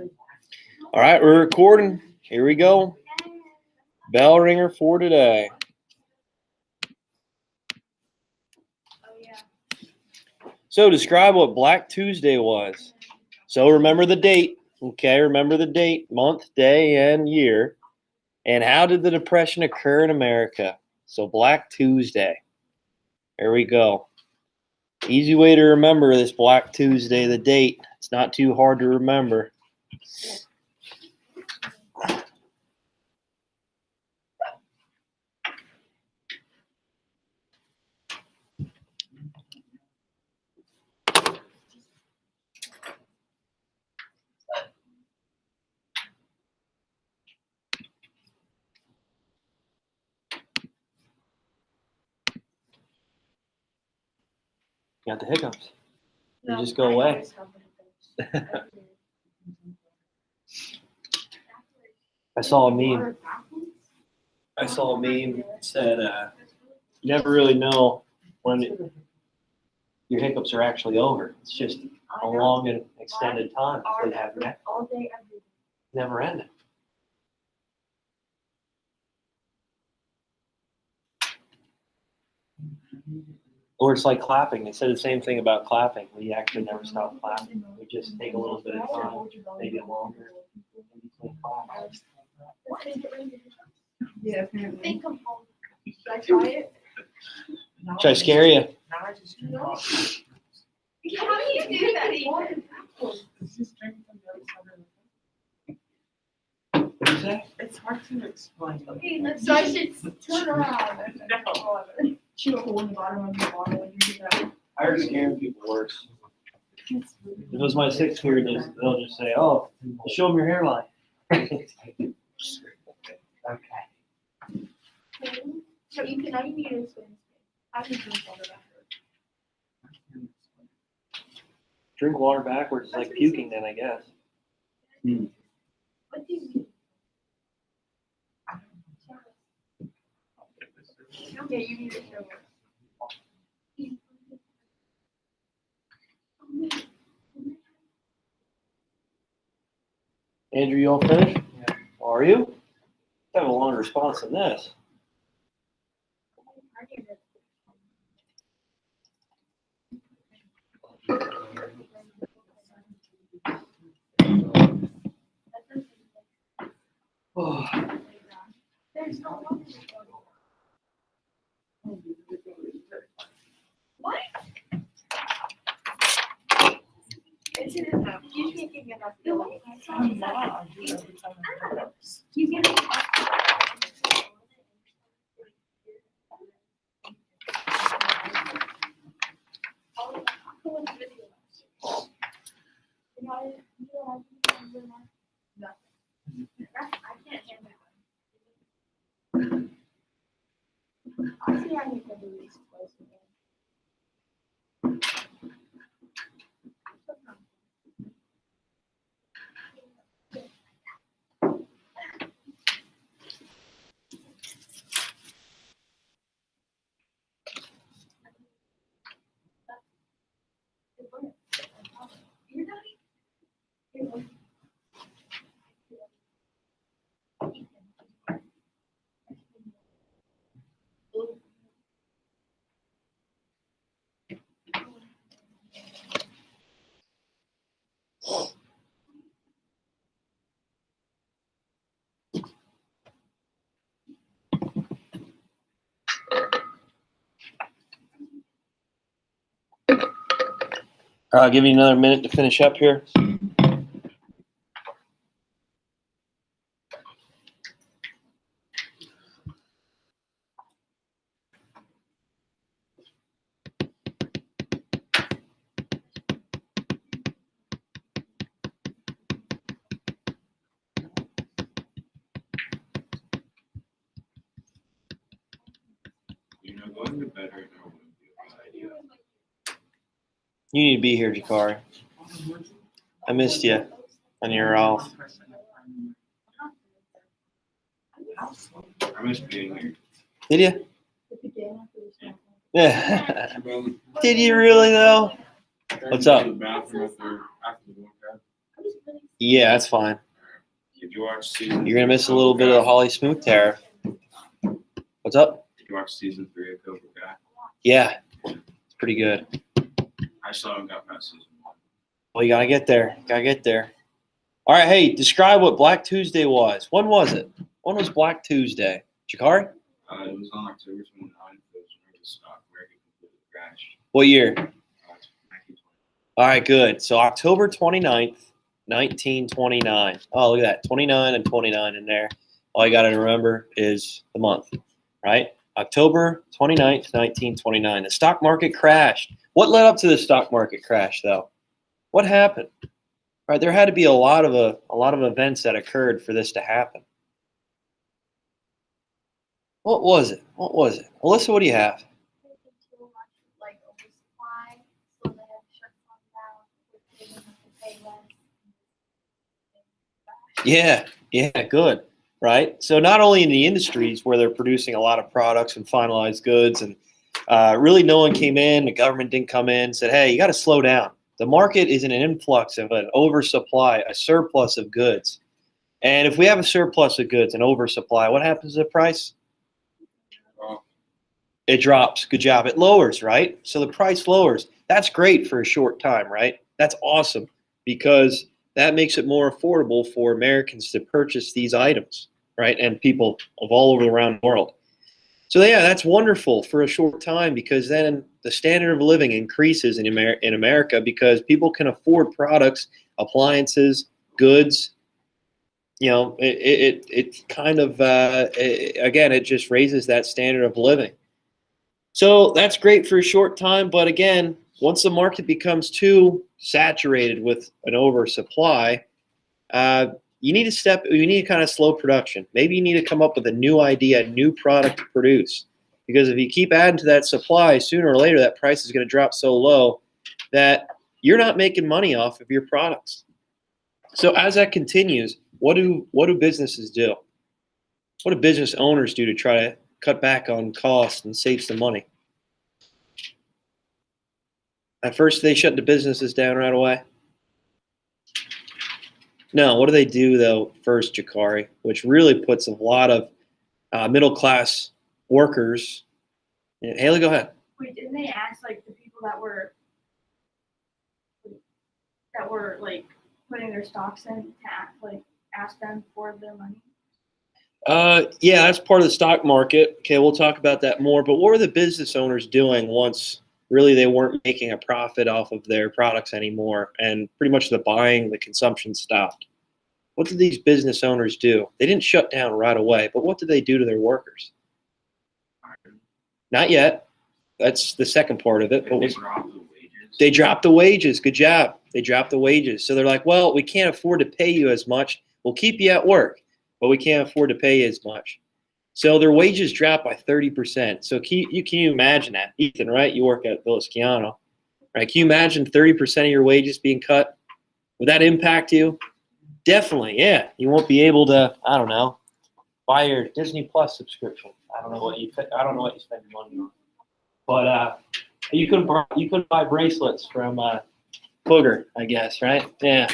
All right, we're recording. Here we go. Bell ringer for today. So describe what Black Tuesday was. So remember the date. Okay, remember the date, month, day, and year. And how did the Depression occur in America? So Black Tuesday. There we go. Easy way to remember this Black Tuesday, the date. It's not too hard to remember. Got the hiccups. You just go away. I saw a meme. That said, you never really know when your hiccups are actually over. It's just a long and extended time. They have never ended. Or it's like clapping. They said the same thing about clapping. We actually never stop clapping. We just take a little bit of time, maybe longer, in between claps. Yeah, apparently. Should I try it? Should I scare you? How do you do that? What did you say? It's hard to explain. Okay, so I should turn around. Shoot a hole in the bottom of your bottle when you do that. I heard scaring people works. If it was my sixth period, they'll just say, "Oh, show them your hairline." Okay. So you can only use this. I can drink water backwards. Drink water backwards is like puking, then I guess. What do you mean? Yeah, you need to show us. Andrew, you all finished? Yeah. Are you? I have a longer response than this. Oh. There's no one. What? It's in enough. You can't get enough. You can. I see I need to do these twice again. You're not. I'll give you another minute to finish up here. Going to bed right now wouldn't be a bad idea. You need to be here, Jakari. I missed you when you were off. I miss being here. Did you? Yeah. Did you really though? What's up? The bathroom after the workout. Yeah, that's fine. Did you watch season? You're gonna miss a little bit of the Hawley-Smoot tariff. What's up? Did you watch season 3 of Cobra Kai? Yeah, it's pretty good. I still haven't got past season 1. Well, you gotta get there. Gotta get there. All right, hey, describe what Black Tuesday was. When was it? When was Black Tuesday? Jakari? It was on October 29th. It was whenever the stock market completely crashed. What year? 1920. All right, good. So October 29th, 1929. Oh, look at that. 29 and 29 in there. All you got to remember is the month, right? October 29th, 1929. The stock market crashed. What led up to the stock market crash, though? What happened? Right, there had to be a lot of events that occurred for this to happen. What was it? What was it? Alyssa, what do you have? Too much like oversupply, so they have shut some down, which they didn't have to pay less. Yeah, good. Right. So not only in the industries where they're producing a lot of products and finalized goods, and really no one came in, the government didn't come in, said, hey, you got to slow down. The market is in an influx of an oversupply, a surplus of goods. And if we have a surplus of goods, an oversupply, what happens to the price? Oh, It drops. Good job. It lowers, right? So the price lowers. That's great for a short time, right? That's awesome because that makes it more affordable for Americans to purchase these items, right? And people of all over around the world. So yeah, that's wonderful for a short time because then the standard of living increases in America because people can afford products, appliances, goods. You know, it kind of again, it just raises that standard of living. So that's great for a short time, but again, once the market becomes too saturated with an oversupply, you need to kind of slow production. Maybe you need to come up with a new idea, a new product to produce. Because if you keep adding to that supply, sooner or later that price is going to drop so low that you're not making money off of your products. So as that continues, what do businesses do? What do business owners do to try to cut back on costs and save some money? At first, they shut the businesses down right away. No, what do they do though first, Jakari, which really puts a lot of middle class workers. Yeah, Haley, go ahead. Wait, didn't they ask like the people that were like putting their stocks in to ask them for their money? Yeah, that's part of the stock market. Okay, we'll talk about that more. But what were the business owners doing once really they weren't making a profit off of their products anymore and pretty much the buying, the consumption stopped? What did these business owners do? They didn't shut down right away, but what did they do to their workers? Not yet. That's the second part of it. Did they drop the wages? They dropped the wages. Good job. They dropped the wages. So they're like, well, we can't afford to pay you as much. We'll keep you at work, but we can't afford to pay you as much. So their wages dropped by 30%. So can you imagine that? Ethan, right? You work at Villasciano, right? Can you imagine 30% of your wages being cut? Would that impact you? Definitely, yeah. You won't be able to, I don't know, buy your Disney Plus subscription. I don't know what you spend your money on. But you couldn't buy bracelets from Booger, I guess, right? Yeah.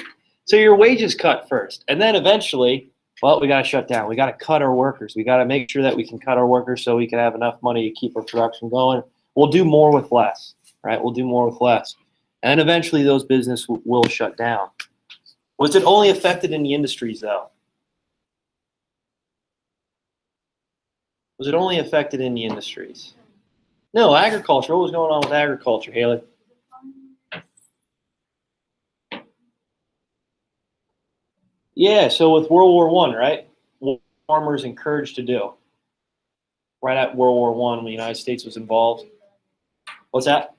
So your wages cut first, and then eventually, well, we got to shut down. We got to cut our workers. We got to make sure that we can cut our workers so we can have enough money to keep our production going. We'll do more with less, right? We'll do more with less, and eventually those businesses will shut down. Was it only affected in the industries, though? Was it only affected in the industries? No, agriculture. What was going on with agriculture, Haley? Yeah, so with World War I, right? What were farmers encouraged to do? Right at World War I, when the United States was involved. What's that?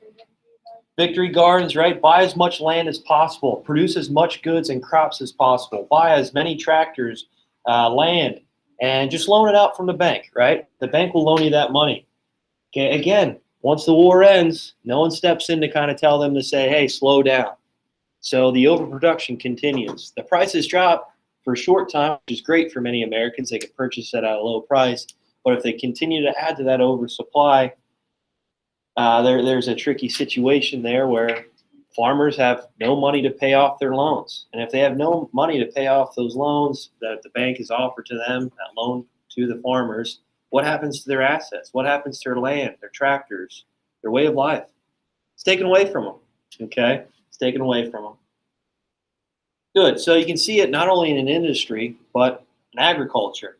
Victory gardens, right? Buy as much land as possible. Produce as much goods and crops as possible. Buy as many tractors, land, and just loan it out from the bank, right? The bank will loan you that money. Okay, again, once the war ends, no one steps in to kind of tell them to say, hey, slow down. So the overproduction continues. The prices drop for a short time, which is great for many Americans. They can purchase it at a low price. But if they continue to add to that oversupply, there's a tricky situation there where farmers have no money to pay off their loans. And if they have no money to pay off those loans that the bank has offered to them, that loan to the farmers, what happens to their assets? What happens to their land, their tractors, their way of life? It's taken away from them. Okay? It's taken away from them. Good. So you can see it not only in an industry, but in agriculture.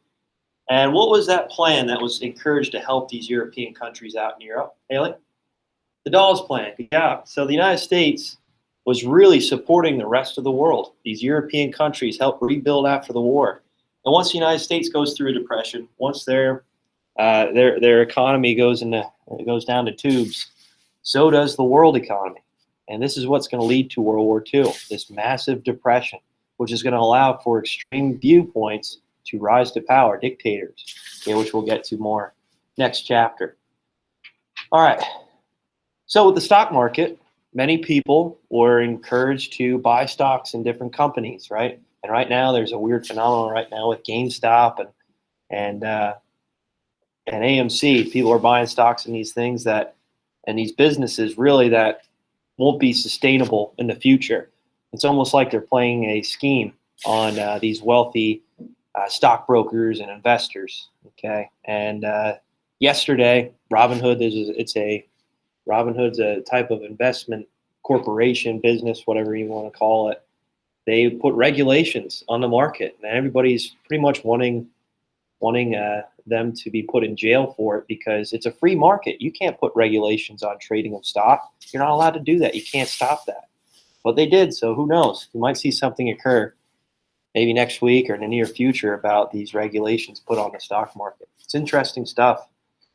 And what was that plan that was encouraged to help these European countries out in Europe, Haley? The Dawes Plan. Yeah. So the United States was really supporting the rest of the world. These European countries helped rebuild after the war. And once the United States goes through a depression, once their economy goes down to tubes, so does the world economy. And this is what's going to lead to World War II, this massive depression, which is going to allow for extreme viewpoints to rise to power, dictators, okay, which we'll get to more next chapter. All right. So with the stock market, many people were encouraged to buy stocks in different companies, right? And right now there's a weird phenomenon right now with GameStop and AMC. People are buying stocks in these things and these businesses really that won't be sustainable in the future. It's almost like they're playing a scheme on these wealthy stockbrokers and investors. Okay, and yesterday, Robinhood's a type of investment corporation, business, whatever you want to call it. They put regulations on the market, and everybody's pretty much wanting them to be put in jail for it because it's a free market. You can't put regulations on trading of stock. You're not allowed to do that. You can't stop that. But they did, so who knows? You might see something occur maybe next week or in the near future about these regulations put on the stock market. It's interesting stuff.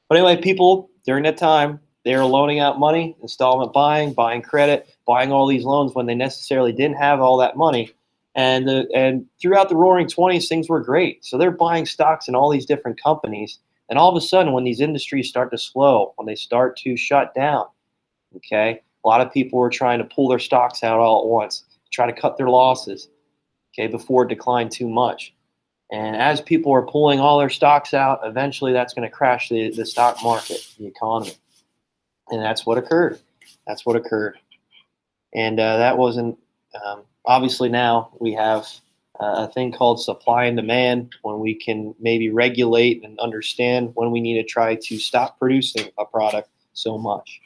But anyway, people during that time, they were loaning out money, installment buying credit, buying all these loans when they necessarily didn't have all that money. And throughout the Roaring 20s, things were great. So they're buying stocks in all these different companies. And all of a sudden, when these industries start to slow, when they start to shut down, okay, a lot of people were trying to pull their stocks out all at once, try to cut their losses, okay, before it declined too much. And as people are pulling all their stocks out, eventually that's going to crash the stock market, the economy. And that's what occurred. That's what occurred. And that wasn't obviously now we have a thing called supply and demand when we can maybe regulate and understand when we need to try to stop producing a product so much.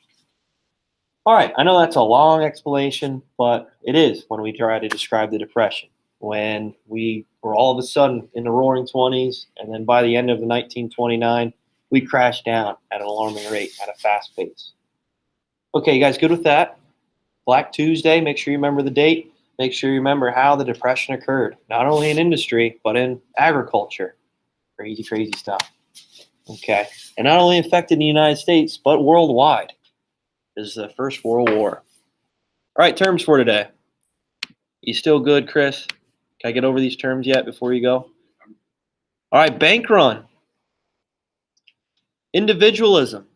All right, I know that's a long explanation, but it is when we try to describe the Depression, when we were all of a sudden in the Roaring 20s, and then by the end of the 1929, we crashed down at an alarming rate at a fast pace. Okay, you guys good with that? Black Tuesday, make sure you remember the date. Make sure you remember how the Depression occurred, not only in industry, but in agriculture. Crazy, crazy stuff. Okay, and not only affected the United States, but worldwide. This is the First World War. All right, terms for today. You still good, Chris? Can I get over these terms yet before you go? All right, bank run, individualism,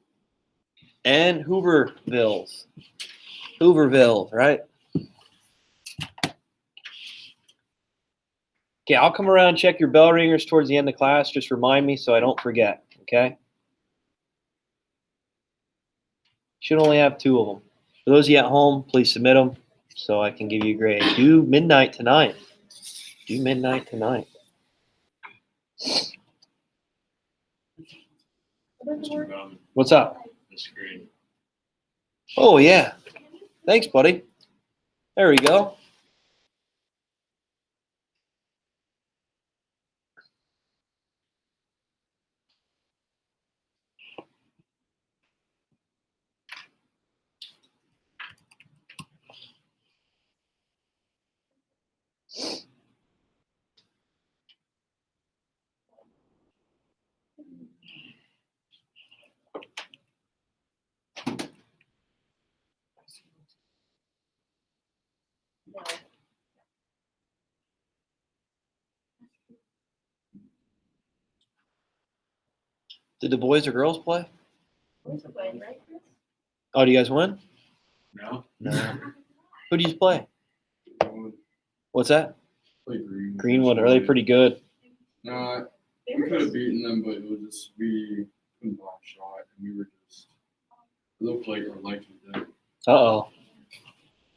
and Hooverville, right? Okay, I'll come around and check your bell ringers towards the end of class. Just remind me so I don't forget, okay? Should only have 2 of them. For those of you at home, please submit them so I can give you a grade. Do midnight tonight. Do midnight tonight. Mr. Bowman, What's up? this grade. Oh, yeah. Thanks, buddy. There we go. Did the boys or girls play? Oh, do you guys win? No? No. Who do you play? Greenwood. What's that? Play Greenwood. Greenwood. Are they pretty good? No, we could have beaten them, but it was just we couldn't block shot, and we were just it looked like our life was dead. Uh-oh.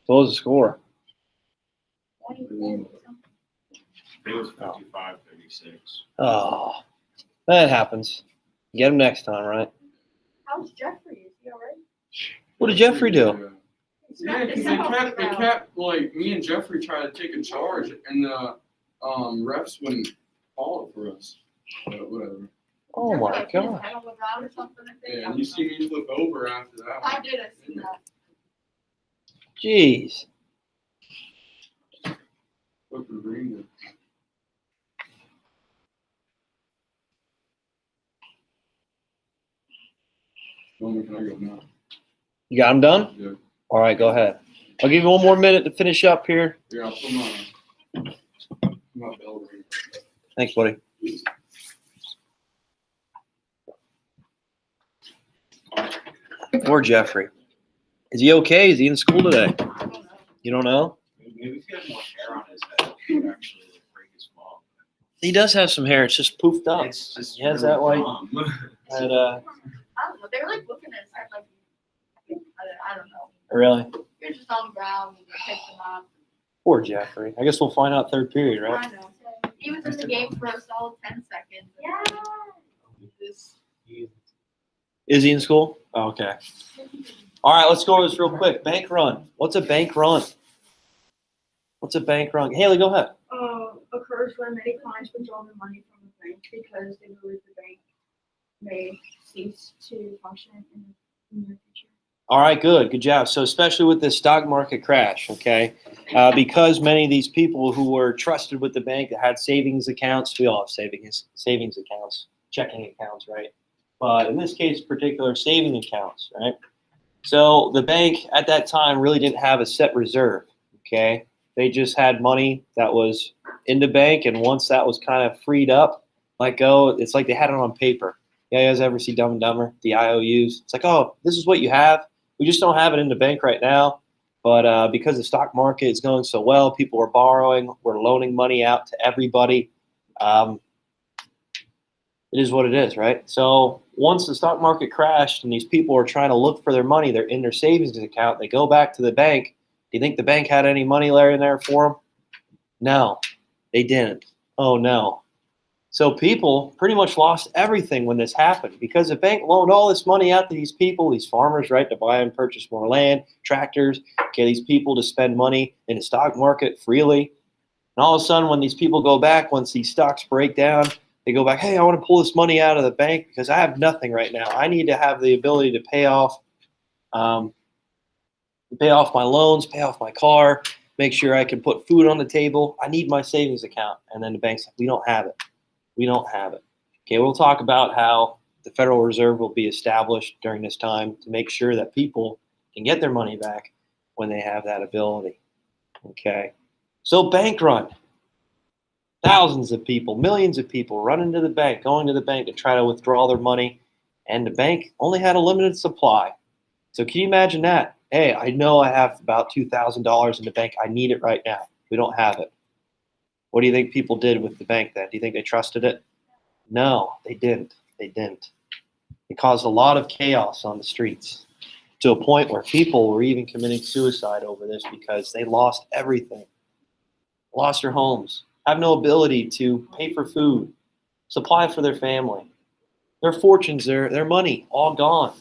What was the score? 24. It was 55-36. Oh, that happens. Get him next time, right? How's Jeffrey? Is he alright? What did Jeffrey do? Yeah, because they kept like me and Jeffrey tried to take a charge, and the refs wouldn't call it for us. But whatever. Oh my God. Head on the ground or something, I think. Yeah, and you see me flip over after that. I did, I see that. Jeez. Flip the green. When can I go now? You got him done? Yeah. All right, go ahead. I'll give you one more minute to finish up here. Yeah, I'll put my bell ring. Thanks, buddy. Poor Jeffrey. Is he okay? Is he in school today? I don't know. You don't know? Maybe if he had more hair on his head, he would actually break his fall. He does have some hair. It's just poofed up. It's just He has that white. dumb. I don't know. They were like looking at us like, I don't know. Really? You're just on the ground and you pick them up. Poor Jeffrey. I guess we'll find out third period, right? I know. He was in the game for a solid 10 seconds. Yeah. This. Is he in school? Oh, okay. All right, let's go over this real quick. Bank run. What's a bank run? What's a bank run? Haley, go ahead. Occurs when many clients withdraw their money from the bank because they believe the bank may cease to function in the near future. All right, good. Good job. So especially with this stock market crash, okay, because many of these people who were trusted with the bank that had savings accounts, we all have savings accounts, checking accounts, right? But in this case, particular saving accounts, right? So the bank at that time really didn't have a set reserve, okay? They just had money that was in the bank, and once that was kind of freed up, let go, it's like they had it on paper. You guys ever see Dumb and Dumber, the IOUs? It's like, oh, this is what you have. We just don't have it in the bank right now. But because the stock market is going so well, people are borrowing, we're loaning money out to everybody. It is what it is, right? So once the stock market crashed and these people are trying to look for their money, they're in their savings account, they go back to the bank. Do you think the bank had any money in there for them? No, they didn't. Oh, no. So people pretty much lost everything when this happened because the bank loaned all this money out to these people, these farmers, right, to buy and purchase more land, tractors, okay, these people to spend money in the stock market freely. And all of a sudden, when these people go back, once these stocks break down, they go back, hey, I want to pull this money out of the bank because I have nothing right now. I need to have the ability to pay off my loans, pay off my car, make sure I can put food on the table. I need my savings account. And then the bank's like, we don't have it. We don't have it. Okay, we'll talk about how the Federal Reserve will be established during this time to make sure that people can get their money back when they have that ability. Okay, so bank run. Thousands of people, millions of people running to the bank, going to the bank to try to withdraw their money, and the bank only had a limited supply. So can you imagine that? Hey, I know I have about $2,000 in the bank. I need it right now. We don't have it. What do you think people did with the bank then? Do you think they trusted it? No, they didn't. They didn't. It caused a lot of chaos on the streets to a point where people were even committing suicide over this because they lost everything, lost their homes, have no ability to pay for food, supply for their family. Their fortunes, their money, all gone.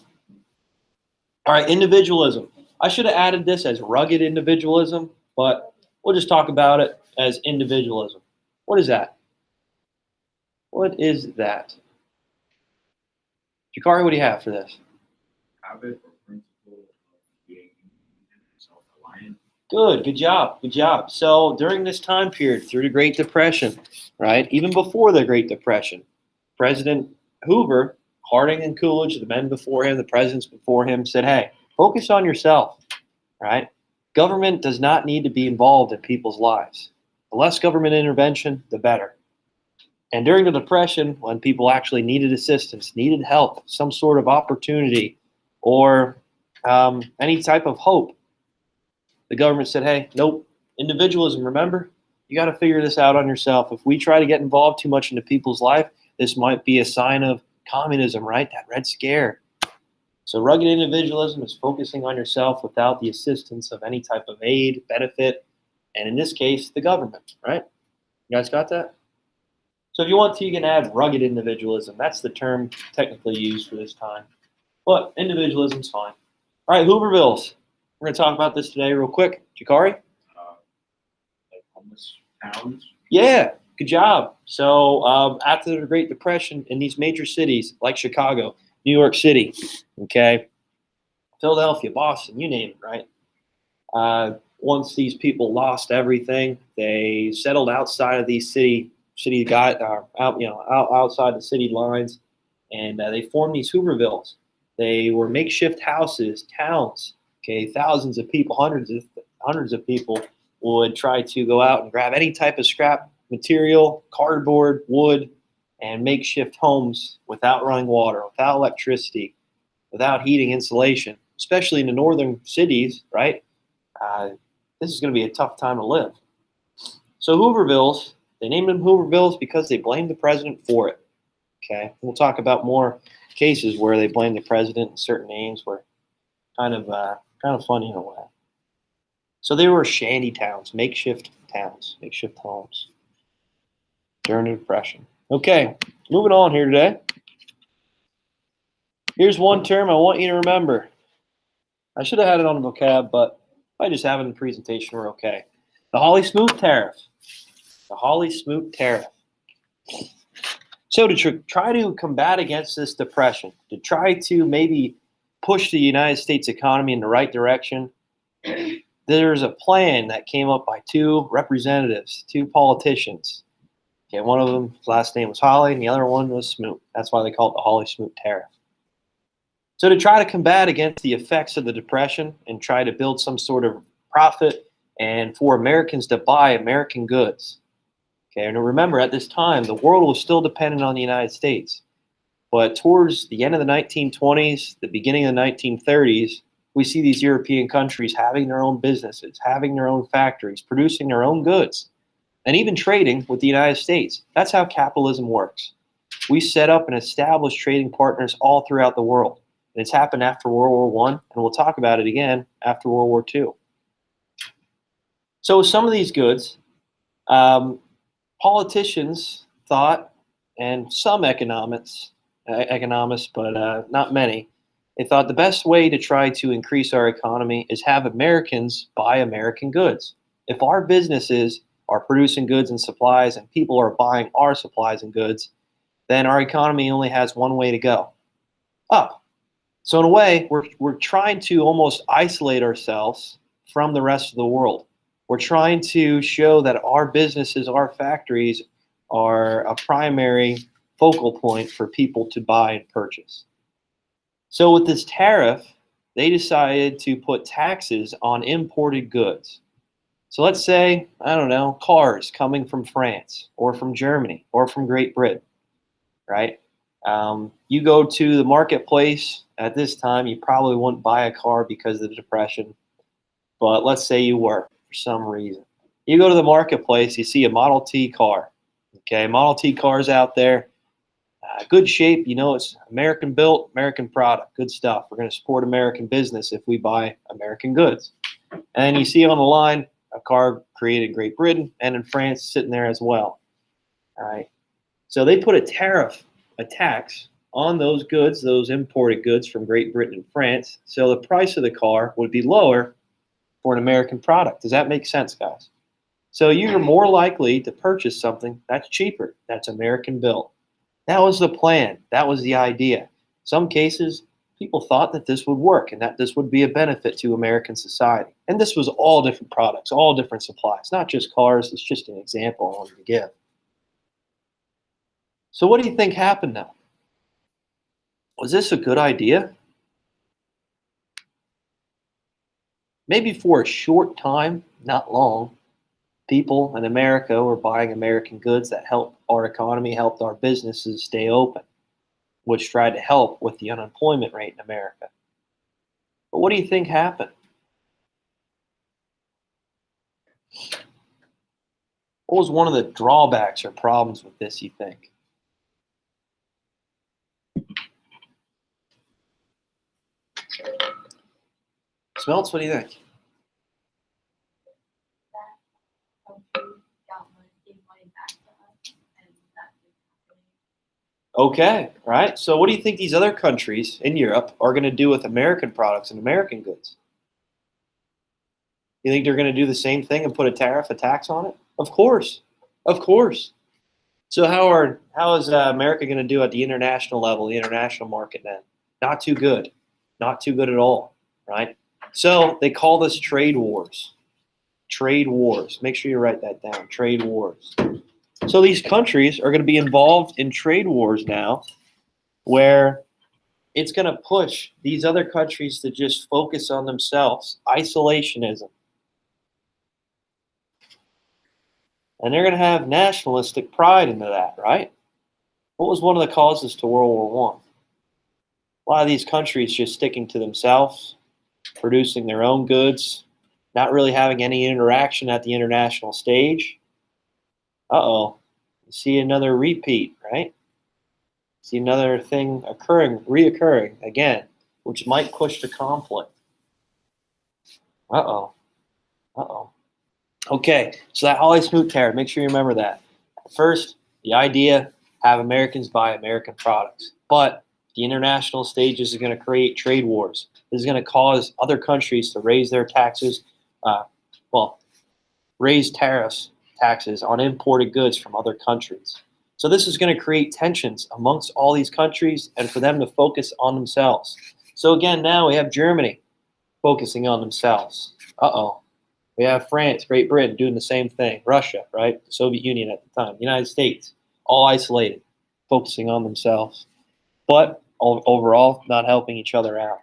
All right, individualism. I should have added this as rugged individualism, but we'll just talk about it as individualism. What is that? What is that? Jakari, what do you have for this? Habit or principle of being self-reliant. Good job, good job. So during this time period, through the Great Depression, right, even before the Great Depression, President Hoover, Harding and Coolidge, the men before him, the presidents before him, said, hey, focus on yourself, right? Government does not need to be involved in people's lives. The less government intervention, the better. And during the Depression, when people actually needed assistance, needed help, some sort of opportunity, or any type of hope, the government said, hey, nope, individualism, remember? You got to figure this out on yourself. If we try to get involved too much into people's life, this might be a sign of communism, right? That Red Scare. So rugged individualism is focusing on yourself without the assistance of any type of aid, benefit, and in this case, the government, right? You guys got that? So if you want to, you can add rugged individualism. That's the term technically used for this time. But individualism's fine. All right, Hoovervilles. We're going to talk about this today real quick. Jakari? Like homeless towns. Yeah, good job. So after the Great Depression in these major cities like Chicago, New York City, okay, Philadelphia, Boston, you name it, right? Once these people lost everything, they settled outside of these outside the city lines, and they formed these Hoovervilles. They were makeshift houses, towns. Okay, thousands of people, hundreds of people would try to go out and grab any type of scrap material, cardboard, wood, and makeshift homes without running water, without electricity, without heating, insulation, especially in the northern cities, right? This is going to be a tough time to live. So Hoovervilles, they named them Hoovervilles because they blamed the president for it. Okay, we'll talk about more cases where they blame the president and certain names were kind of funny in a way. So they were shanty towns, makeshift homes during the Depression. Okay, moving on here today. Here's one term I want you to remember. I should have had it on the vocab, but if I just have it in the presentation, we're okay. The Hawley-Smoot Tariff. The Hawley-Smoot Tariff. So to try to combat against this depression, to try to maybe push the United States economy in the right direction, there's a plan that came up by two representatives, two politicians. Okay, one of them, his last name was Hawley, and the other one was Smoot. That's why they call it the Hawley-Smoot Tariff. So to try to combat against the effects of the depression and try to build some sort of profit and for Americans to buy American goods. Okay, and remember, at this time, the world was still dependent on the United States. But towards the end of the 1920s, the beginning of the 1930s, we see these European countries having their own businesses, having their own factories, producing their own goods, and even trading with the United States. That's how capitalism works. We set up and established trading partners all throughout the world. And it's happened after World War I, and we'll talk about it again after World War II. So with some of these goods, politicians thought, and some economists, but not many, they thought the best way to try to increase our economy is have Americans buy American goods. If our businesses are producing goods and supplies and people are buying our supplies and goods, then our economy only has one way to go, up. So in a way, we're trying to almost isolate ourselves from the rest of the world. We're trying to show that our businesses, our factories are a primary focal point for people to buy and purchase. So with this tariff, they decided to put taxes on imported goods. So let's say, I don't know, cars coming from France or from Germany or from Great Britain, right? You go to the marketplace at this time, you probably wouldn't buy a car because of the Depression, but let's say you were for some reason. You go to the marketplace, you see a Model T car. Okay, Model T cars out there, good shape, you know, it's American built, American product, good stuff. We're going to support American business if we buy American goods. And you see on the line a car created in Great Britain and in France sitting there as well. All right, so they put a tariff, a tax on those goods, those imported goods from Great Britain and France, so the price of the car would be lower for an American product. Does that make sense, guys? So you're more likely to purchase something that's cheaper, that's American built. That was the plan. That was the idea. Some cases, people thought that this would work and that this would be a benefit to American society. And this was all different products, all different supplies, not just cars. It's just an example I wanted to give. So what do you think happened now? Was this a good idea? Maybe for a short time, not long, people in America were buying American goods that helped our economy, helped our businesses stay open, which tried to help with the unemployment rate in America. But what do you think happened? What was one of the drawbacks or problems with this, you think? Smelts, what do you think? That country got money, gave money back to us, and that is happening. Okay, right. So what do you think these other countries in Europe are going to do with American products and American goods? You think they're going to do the same thing and put a tariff, a tax on it? Of course. Of course. So how is America going to do at the international level, the international market then? Not too good. Not too good at all, right? So they call this trade wars. Trade wars. Make sure you write that down. Trade wars. So these countries are going to be involved in trade wars now where it's going to push these other countries to just focus on themselves. Isolationism. And they're going to have nationalistic pride into that, right? What was one of the causes to World War I? A lot of these countries just sticking to themselves, producing their own goods, not really having any interaction at the international stage. Uh-oh. You see another repeat, right? See another thing reoccurring again, which might push to conflict. Uh-oh. Uh-oh. Okay, so that Hawley-Smoot tariff, make sure you remember that. First, the idea, have Americans buy American products. But the international stages is going to create trade wars. This is going to cause other countries to raise their taxes, raise taxes on imported goods from other countries. So this is going to create tensions amongst all these countries and for them to focus on themselves. So again, now we have Germany focusing on themselves. Uh-oh. We have France, Great Britain doing the same thing. Russia, right? The Soviet Union at the time. The United States, all isolated, focusing on themselves. But overall, not helping each other out.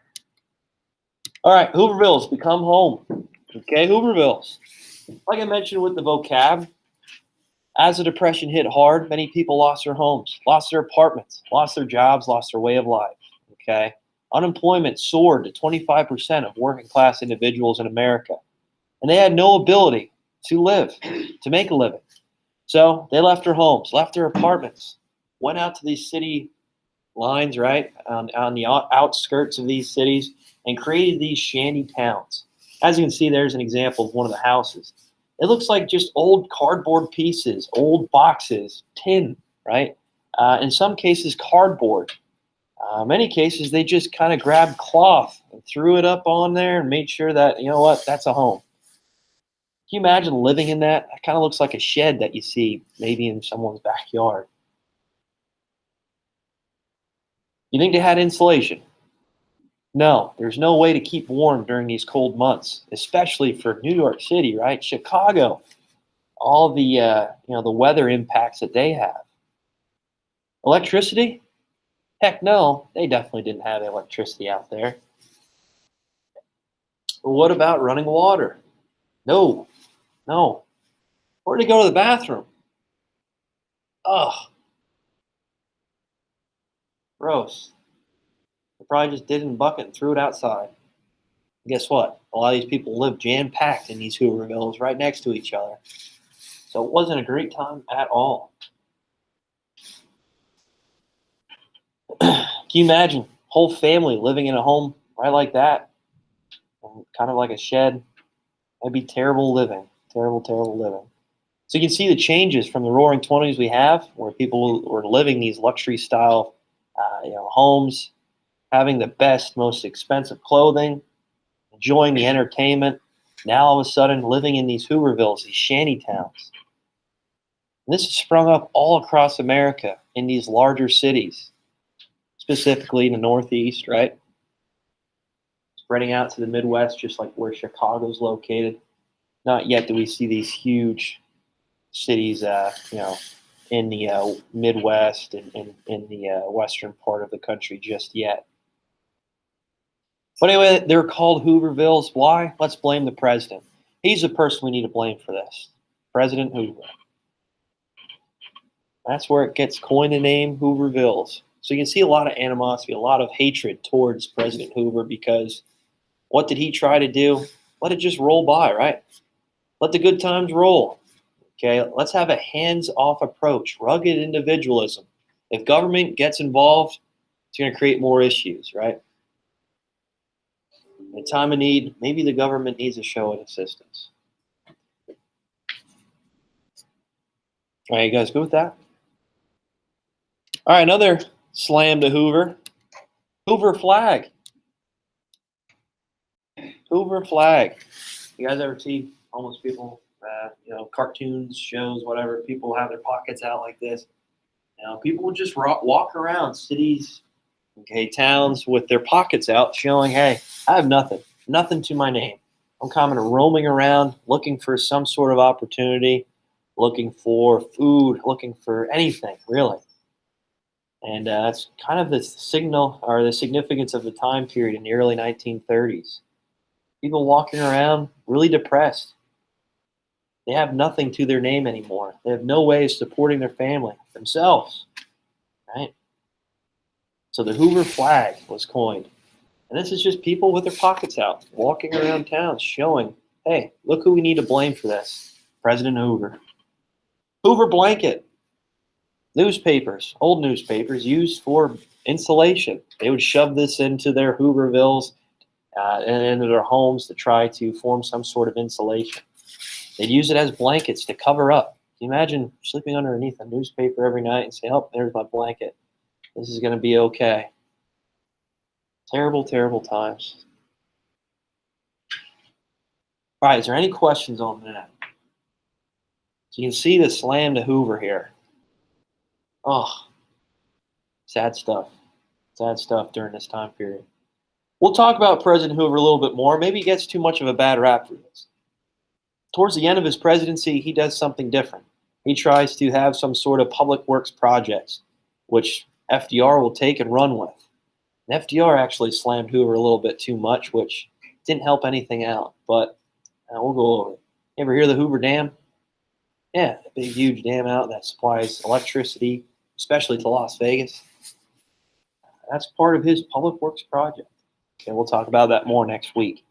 All right, Hooverville's become home. Okay, Hooverville's. Like I mentioned with the vocab, as the Depression hit hard, many people lost their homes, lost their apartments, lost their jobs, lost their way of life. Okay, unemployment soared to 25% of working class individuals in America. And they had no ability to live, to make a living. So they left their homes, left their apartments, went out to these city lines, right, on the outskirts of these cities, and created these shanty towns. As you can see, there's an example of one of the houses. It looks like just old cardboard pieces, old boxes, tin, right? In some cases, cardboard. Many cases, they just kind of grabbed cloth and threw it up on there and made sure that, you know what, that's a home. Can you imagine living in that? It kind of looks like a shed that you see maybe in someone's backyard. You think they had insulation? No, there's no way to keep warm during these cold months, especially for New York City, right? Chicago, all the the weather impacts that they have. Electricity? Heck no, they definitely didn't have electricity out there. But what about running water? No. Where'd they go to the bathroom? Ugh. Gross. They probably just did it in a bucket and threw it outside. Guess what? A lot of these people live jam-packed in these Hoovervilles right next to each other. So it wasn't a great time at all. Can you imagine whole family living in a home right like that? Kind of like a shed. That'd be terrible living. Terrible, terrible living. So you can see the changes from the Roaring '20s we have, where people were living these luxury style homes, having the best, most expensive clothing, enjoying the entertainment. Now all of a sudden living in these Hoovervilles, these shanty towns. And this has sprung up all across America in these larger cities, specifically in the Northeast, right? Spreading out to the Midwest, just like where Chicago's located. Not yet do we see these huge cities, in the Midwest and in the western part of the country just yet. But anyway, they're called Hoovervilles. Why? Let's blame the president. He's the person we need to blame for this. President Hoover. That's where it gets coined the name Hoovervilles. So you can see a lot of animosity, a lot of hatred towards President Hoover because what did he try to do? Let it just roll by, right? Let the good times roll. Okay, let's have a hands-off approach, rugged individualism. If government gets involved, it's going to create more issues, right? In time of need, maybe the government needs a show of assistance. All right, you guys good with that? All right, another slam to Hoover. Hoover Flag. Hoover Flag. You guys ever see homeless people, cartoons, shows, whatever, people have their pockets out like this? People would just walk around cities, towns with their pockets out showing, hey, I have nothing to my name. I'm kind of roaming around looking for some sort of opportunity, looking for food, looking for anything, really. And that's kind of the signal or the significance of the time period in the early 1930s. People walking around really depressed. They have nothing to their name anymore. They have no way of supporting their family, themselves, right? So the Hoover Flag was coined. And this is just people with their pockets out, walking around town, showing, hey, look who we need to blame for this. President Hoover. Hoover blanket. Newspapers, old newspapers, used for insulation. They would shove this into their Hoovervilles and into their homes to try to form some sort of insulation. They'd use it as blankets to cover up. Can you imagine sleeping underneath a newspaper every night and say, oh, there's my blanket. This is going to be okay. Terrible, terrible times. All right, is there any questions on that? So you can see the slam to Hoover here. Oh, sad stuff. Sad stuff during this time period. We'll talk about President Hoover a little bit more. Maybe he gets too much of a bad rap for this. Towards the end of his presidency, he does something different. He tries to have some sort of public works projects, which FDR will take and run with. And FDR actually slammed Hoover a little bit too much, which didn't help anything out. But we'll go over it. You ever hear the Hoover Dam? Yeah, a big, huge dam out that supplies electricity, especially to Las Vegas. That's part of his public works project. Okay, we'll talk about that more next week.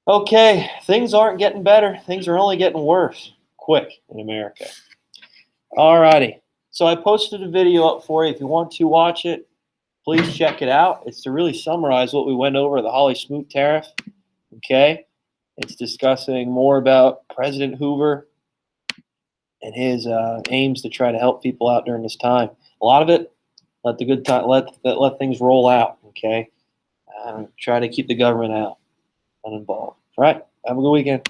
Okay, things aren't getting better. Things are only getting worse quick in America. All righty. So I posted a video up for you. If you want to watch it, please check it out. It's to really summarize what we went over, the Hawley-Smoot tariff. Okay? It's discussing more about President Hoover and his aims to try to help people out during this time. A lot of it, let the good time, let things roll out. Okay? Try to keep the government out and involved. All right. Have a good weekend.